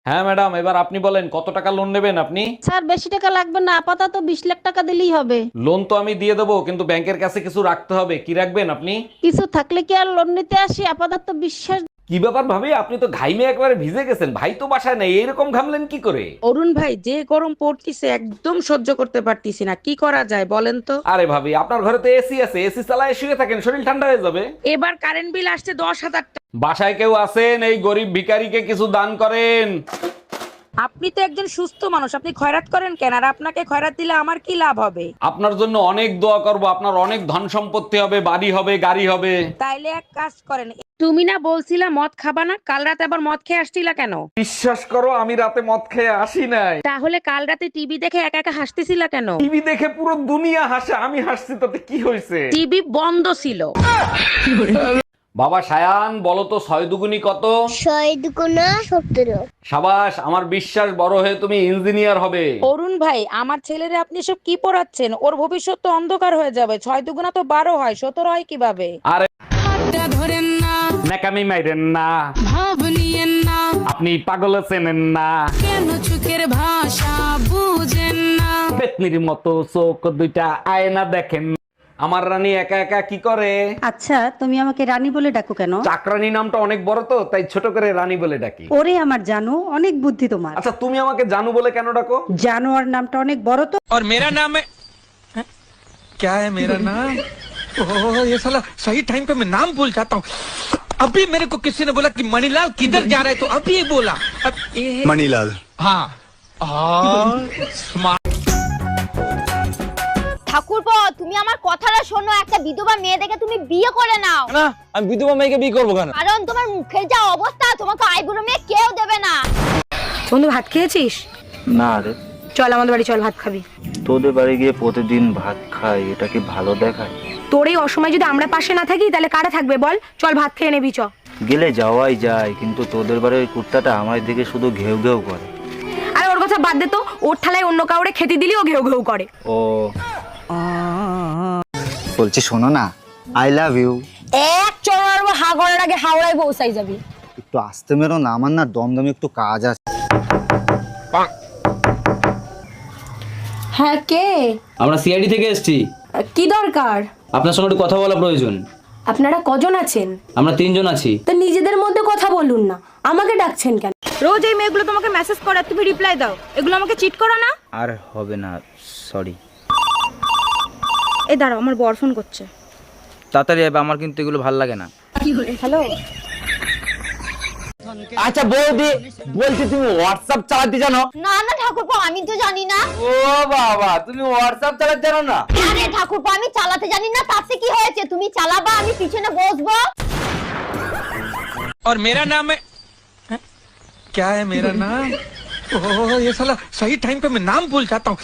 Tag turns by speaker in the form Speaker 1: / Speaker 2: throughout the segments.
Speaker 1: হ্যাঁ ম্যাডাম, এবার আপনি বলেন কত টাকা লোন নেবেন আপনি?
Speaker 2: স্যার বেশি টাকা লাগবে না, আপাতত 20 লাখ টাকা দিলেই হবে।
Speaker 1: লোন তো আমি দিয়ে দেবো, কিন্তু ব্যাংকের কাছে কিছু রাখতে হবে। কি রাখবেন আপনি?
Speaker 2: কিছু থাকলে কি আর লোন নিতে আসি? আপাতত বিশ্বাস।
Speaker 1: কি ব্যাপার ভাবি, আপনি তো ঘাইমে একবারে ভিজে গেছেন। ভাই তো বাসায় নেই, এরকম ঘামলেন কি করে?
Speaker 3: অরুণ ভাই, যে গরম পড়তিছে একদম সহ্য করতে পারতিছি না, কি করা যায় বলেন তো?
Speaker 1: আরে ভাবি, আপনার ঘরে তো এসি আছে, এসি চালায় শুয়ে থাকেন, শরীর ঠান্ডা হয়ে যাবে।
Speaker 3: এবার কারেন্ট বিল আসছে 10,000 টাকা।
Speaker 1: বাসায় কেউ আছেন? এই গরিব ভিখারিকে কিছু দান করেন।
Speaker 3: আপনি তো একজন সুস্থ মানুষ, আপনি খয়রাত করেন কেন? আর আপনাকে খয়রাত দিলে আমার কি লাভ হবে?
Speaker 1: আপনার জন্য অনেক দোয়া করব, আপনার অনেক ধন সম্পত্তি হবে, বাড়ি হবে, গাড়ি হবে।
Speaker 3: তাইলে এক কাজ করেন, তুমি না বলছিলা মদ খাবা না, কাল রাতে আবার মদ খেয়ে আসছিলা কেন?
Speaker 1: বিশ্বাস করো, আমি রাতে মদ খেয়ে আসি নাই।
Speaker 3: তাহলে কাল রাতে টিভি দেখে একা একা হাসতেছিলা কেন?
Speaker 1: টিভি দেখে পুরো দুনিয়া হাসে, আমি হাসছি তাতে কি হয়েছে?
Speaker 3: টিভি বন্ধ ছিল।
Speaker 1: বাবা সায়ান, বলো তো 6 দুগুনি কত?
Speaker 4: 6×17।
Speaker 1: সাবাস, আমার বিশ্বাস বড় হয়ে তুমি ইঞ্জিনিয়ার হবে।
Speaker 3: অরুণ ভাই, আমার ছেলেরে আপনি সব কি পড়াচ্ছেন? ওর ভবিষ্যৎ তো অন্ধকার হয়ে যাবে। 6 দুগুণা তো 12 হয়, 17 হয় কিভাবে?
Speaker 1: আরে নাকামি মাইরেন না, আপনি পাগল চেনেন না। পেতনির মতো চোখ দুইটা আয়না দেখেন। আমার রানী একা একা কি করে?
Speaker 2: আচ্ছা, তুমি আমাকে রানী বলে ডাকো কেন?
Speaker 1: চাকরানী নামটা অনেক বড় তো, তাই ছোট করে রানী বলে ডাকি।
Speaker 2: ওরে আমার জানো, অনেক বুদ্ধি তোমার।
Speaker 1: আচ্ছা, তুমি আমাকে জানু বলে কেন ডাকো?
Speaker 2: জানোয়ার নামটা অনেক বড় তো।
Speaker 5: और मेरा नाम है क्या है मेरा नाम? ओह, ये साला सही टाइम पे मैं नाम भूल जाता हूँ। अभी मेरे को किसी ने बोला कि मणिलाल किधर जा रहा है, तो अभी ये बोला। अब ये
Speaker 6: मणिलाल।
Speaker 5: हाँ। स्मार्ट।
Speaker 4: ঠাকুরপো, তুমি আমার কথাটা শোনো, একটা বিধবা মেয়ে দেখে তুমি বিয়ে করে নাও।
Speaker 7: না, আমি বিধবা মেয়েকে বিয়ে করবো কেন?
Speaker 4: কারণ তোমার মুখের যা অবস্থা, তোমাকে আইবুড়ো মেয়ে কেউ দেবে না।
Speaker 8: বন্ধু, ভাত খেয়েছিস?
Speaker 9: না রে,
Speaker 8: চল আমাদের বাড়ি, চল ভাত খাবি।
Speaker 9: তোদের বাড়ি গিয়ে প্রতিদিন ভাত খাই, এটা কি ভালো দেখায়?
Speaker 8: তোর এই অসময় যদি আমরা পাশে না থাকি তাহলে কারা থাকবে বল? চল ভাত খেয়ে নেবি, চ।
Speaker 9: গেলে যাওয়াই যায়, কিন্তু তোদের বাড়ির ওই কুত্তাটা আমার দিকে শুধু ঘেউ ঘেউ করে।
Speaker 8: আরে ওর কথা বাদ দে তো, ওর ঠালায় অন্য কাউরে খেতে দিলেও ঘেউ ঘেউ করে।
Speaker 9: ও বলছি, শোনো না, আই লাভ ইউ।
Speaker 8: এক চড়ার হা করার আগে হাওড়ায় পৌঁছাই যাবি।
Speaker 9: একটু আসতে মেরো না, আমার না দমদমে একটু কাজ আছে।
Speaker 8: হ্যাঁ, কে?
Speaker 7: আমরা সিআইডি থেকে এসেছি,
Speaker 8: কি দরকার?
Speaker 7: আপনার সঙ্গে একটু কথা বলা প্রয়োজন।
Speaker 8: আপনারা কজন আছেন?
Speaker 7: আমরা 3 জন আছি।
Speaker 8: তা নিজেদের মধ্যে কথা বলুন না, আমাকে ডাকছেন কেন? রোজ এই মেয়েগুলো তোমাকে মেসেজ করে, তুমি রিপ্লাই দাও, এগুলো আমাকে চিট করো না?
Speaker 9: আর হবে না, সরি।
Speaker 8: এই দাঁড়াও, আমার বর ফোন করছে।
Speaker 9: তাড়াতাড়ি যাবে, আমার কিন্তু এগুলো ভালো লাগে না।
Speaker 8: হ্যালো।
Speaker 7: আচ্ছা বৌদি, বলছি তুমি হোয়াটসঅ্যাপ চালাতে জানো?
Speaker 4: না না ঠাকুরপো, আমি তো জানি না।
Speaker 7: ও বাবা, তুমি হোয়াটসঅ্যাপ চালাতে জানো না?
Speaker 4: আরে ঠাকুরপো, আমি চালাতে জানি না, তাতে কি হয়েছে? তুমি চালাবা, আমি পিছনে বসবো।
Speaker 5: और मेरा नाम है क्या है मेरा नाम? ओह, ये साला सही टाइम पे मैं नाम भूल जाता हूँ।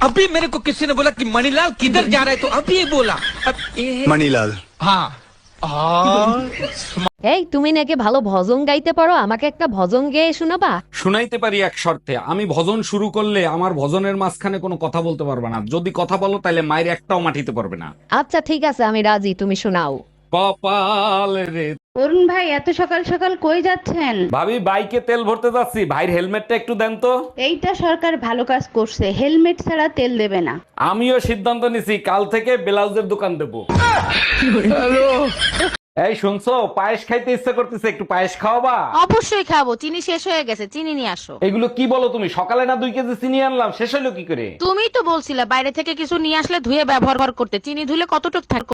Speaker 5: अभी मेरे को किसी ने बोला कि मणिलाल किधर जा रहा है, तो अभी ये बोला। अब ये
Speaker 6: मणिलाल।
Speaker 5: हाँ।
Speaker 10: এই, তুমি নাকি ভালো ভজন গাইতে পারো, আমাকে একটা ভজন গেয়ে শোনাবা?
Speaker 1: শুনাইতে পারি এক শর্তে, আমি ভজন শুরু করলে আমার ভজনের মাঝখানে কোনো কথা বলতে পারবে না। যদি কথা বলো তাহলে মায়ের একটাও মাটিতে পারবে না।
Speaker 10: আচ্ছা ঠিক আছে, আমি রাজি, তুমি শোনাও।
Speaker 1: কপাল রে।
Speaker 2: অরুণ ভাই, এত সকাল সকাল কই যাচ্ছেন?
Speaker 1: ভাবি, বাইকে তেল ভরতে যাচ্ছি, ভাইয়ের হেলমেটটা একটু দেন তো।
Speaker 2: এইটা সরকার ভালো কাজ করছে, হেলমেট ছাড়া তেল দেবে না।
Speaker 1: আমিও সিদ্ধান্ত নিছি, কাল থেকে ব্লাউজের দোকান দেবো। এই শুনছো, পায়েস খাইতে ইচ্ছা করতেছে, একটু পায়েস খাওয়াবা?
Speaker 3: অবশ্যই খাবো, চিনি শেষ হয়ে গেছে, চিনি নিয়ে আসো।
Speaker 1: এগুলো কি বলো তুমি? সকালে না 2 কেজি চিনি আনলাম, শেষ হলো কি করে?
Speaker 3: তুমিই তো বলছিলে বাইরে থেকে কিছু নিয়ে আসলে ধুয়ে ব্যবহার করতে, চিনি ধুলে কতটুক থাকে।